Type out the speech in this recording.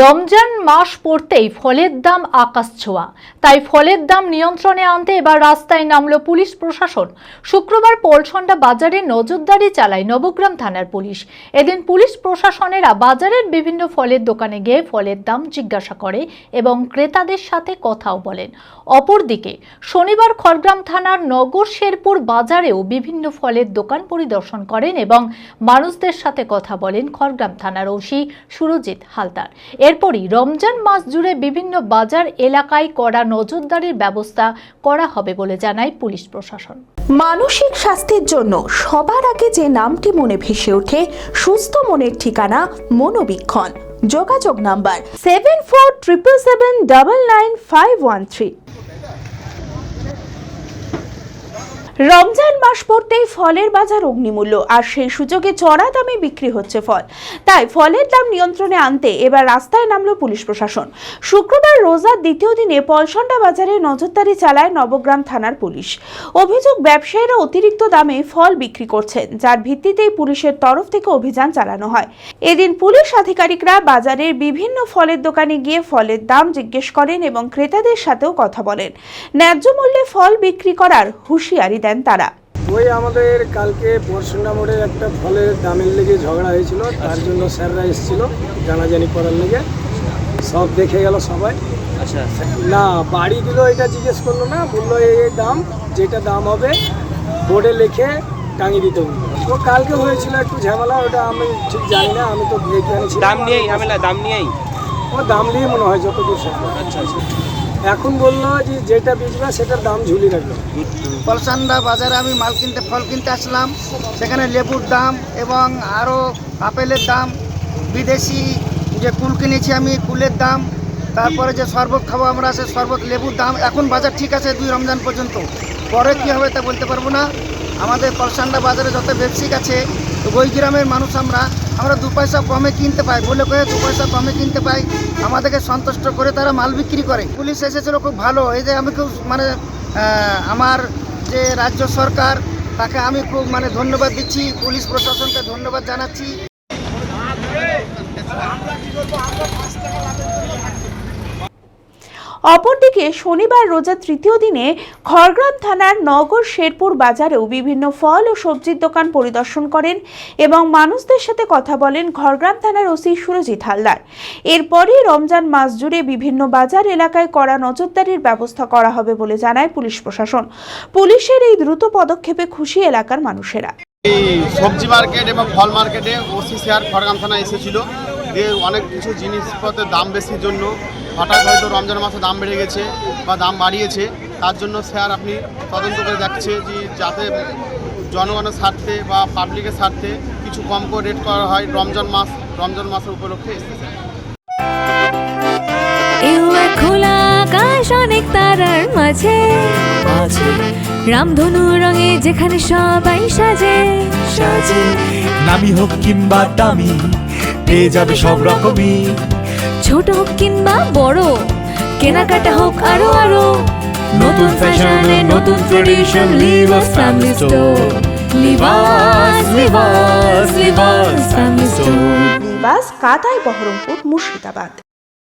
রমজান মাস পড়তেই ফলের দাম আকাশ ছোঁয়া। তাই ফলের দাম নিয়ন্ত্রণে আনতে এবার রাস্তায় নামল পুলিশ প্রশাসন। শুক্রবার পলসন্ডা বাজারে নজরদারি চালায় নবগ্রাম থানার পুলিশ। এদিন পুলিশ প্রশাসনেরা বাজারের বিভিন্ন ফলের দোকানে গিয়ে ফলের দাম জিজ্ঞাসা করে এবং ক্রেতাদের সাথে কথাও বলেন। অপরদিকে শনিবার খড়গ্রাম থানার নগর শেরপুর বাজারেও বিভিন্ন ফলের দোকান পরিদর্শন করেন এবং মানুষদের সাথে কথা বলেন খড়গ্রাম থানার ওসি সুরজিৎ হালদার। এরপরই রমজান মাস জুড়ে বিভিন্ন বাজার এলাকায় কড়া নজরদারির ব্যবস্থা করা হবে বলে জানায় পুলিশ প্রশাসন। মানসিক স্বাস্থ্যের জন্য সবার আগে যে নামটি মনে ভেসে ওঠে, সুস্থ মনের ঠিকানা মনোবীক্ষণ। যোগাযোগ নাম্বার 7477799513। রমজান মাস পড়তেই ফলের বাজার অগ্নিমূল্য, আর সেই সুযোগে চড়া দামে বিক্রি হচ্ছে ফল। তাই ফলের দাম নিয়ন্ত্রণে আনতে এবার রাস্তায় নামল পুলিশ প্রশাসন। শুক্রবার রোজার দ্বিতীয় দিনে পলসন্ডা বাজারে নজরদারি চালায় নবগ্রাম থানার পুলিশ। অভিযোগ, ব্যবসায়ীরা অতিরিক্ত দামে ফল বিক্রি করছেন, যার ভিত্তিতেই পুলিশের তরফ থেকে অভিযান চালানো হয়। এদিন পুলিশ আধিকারিকরা বাজারের বিভিন্ন ফলের দোকানে গিয়ে ফলের দাম জিজ্ঞেস করেন এবং ক্রেতাদের সাথেও কথা বলেন। ন্যায্য মূল্যে ফল বিক্রি করার হুঁশিয়ারি দেন তারা। ওই আমাদের কালকে পরশুন্ডা মোড়ে একটা ফলের দামের লেগে ঝগড়া হয়েছিল, তার জন্য স্যাররা এসেছিল জানাজানি করার লেগে। সব দেখে গেল সবাই। আচ্ছা, না বাড়ি দিল, এটা জিজ্ঞেস করলো না, বললো এই দাম, যেটা দাম হবে বোর্ডে লিখে টাঙিয়ে দিতে বললো। ও কালকে হয়েছিল একটু ঝামেলা, ওটা আমি ঠিক জানি না, আমি তো দেখে আনিছি। দাম নিয়েই ঝামেলা, দাম নিয়েই ও দাম নিয়ে মনে হয় যতদূর সম্ভব। আচ্ছা আচ্ছা। এখন বললো যে যেটা বেচবে সেটার দাম ঝুলি রাখবে। পলসন্ডা বাজারে আমি ফল কিনতে আসলাম। সেখানে লেবুর দাম এবং আরও আপেলের দাম, বিদেশি যে কুল কিনেছি আমি কুলের দাম, তারপরে যে শরবত খাবো আমরা সে শরবত লেবুর দাম। এখন বাজার ঠিক আছে 2 রমজান পর্যন্ত, পরে কী হবে তা বলতে পারবো না। আমাদের পলসন্ডা বাজারে যত ব্যবসায়িক আছে, ওই গ্রামের মানুষ আমরা 2 পয়সা কমে কিনতে পাই, বলে কয়ে 2 পয়সা কমে কিনতে পাই, আমাদেরকে সন্তুষ্ট করে তারা মাল বিক্রি করে। পুলিশ এসেছিলো খুব ভালো। এই যে আমি খুব আমার যে রাজ্য সরকার, তাকে আমি খুব ধন্যবাদ দিচ্ছি, পুলিশ প্রশাসনকে ধন্যবাদ জানাচ্ছি। অপরদিকে শনিবার রোজার তৃতীয় দিনে খড়গ্রাম থানার নগর শেরপুর বাজারেও বিভিন্ন ফল ও সবজির দোকান পরিদর্শন করেন এবং মানুষদের সাথে কথা বলেন খড়গ্রাম থানার ওসি সুরজিৎ হালদার। এরপরই রমজান মাস জুড়ে বিভিন্ন বাজার এলাকায় কড়া নজরদারির ব্যবস্থা করা হবে বলে জানায় পুলিশ প্রশাসন। পুলিশের এই দ্রুত পদক্ষেপে খুশি এলাকার মানুষেরা। এই সবজি মার্কেট এবং ফল মার্কেটে ওসি স্যার খড়গ্রাম থানা এসেছিল। অনেক কিছু জিনিসপত্রের দাম বেশির জন্য হঠাৎ হয়তো রমজান মাসে দাম বেড়ে গেছে বা দাম বাড়িয়েছে, তার জন্য স্যার আপনি তদন্ত করে দেখছে যে যাতে জনগণের স্বার্থে বা পাবলিকের স্বার্থে কিছু কম করে রেট করা হয়। রমজান মাসের উপলক্ষে এসেছে। খোলা আকাশ অনেক তারার মাঝে, রামধনু রঙে যেখানে সবাই সাজে সাজে। নামি হোক কিংবা দামি, পেয়ে যাবে সব রকমই। ছোট হোক কিংবা বড়, কেনাকাটা হোক আরো আরো। নতুন ফ্যাশনে নতুন tradition, Livas family store. Livas family store. Livas, Katai, Baharampur, Murshidabad.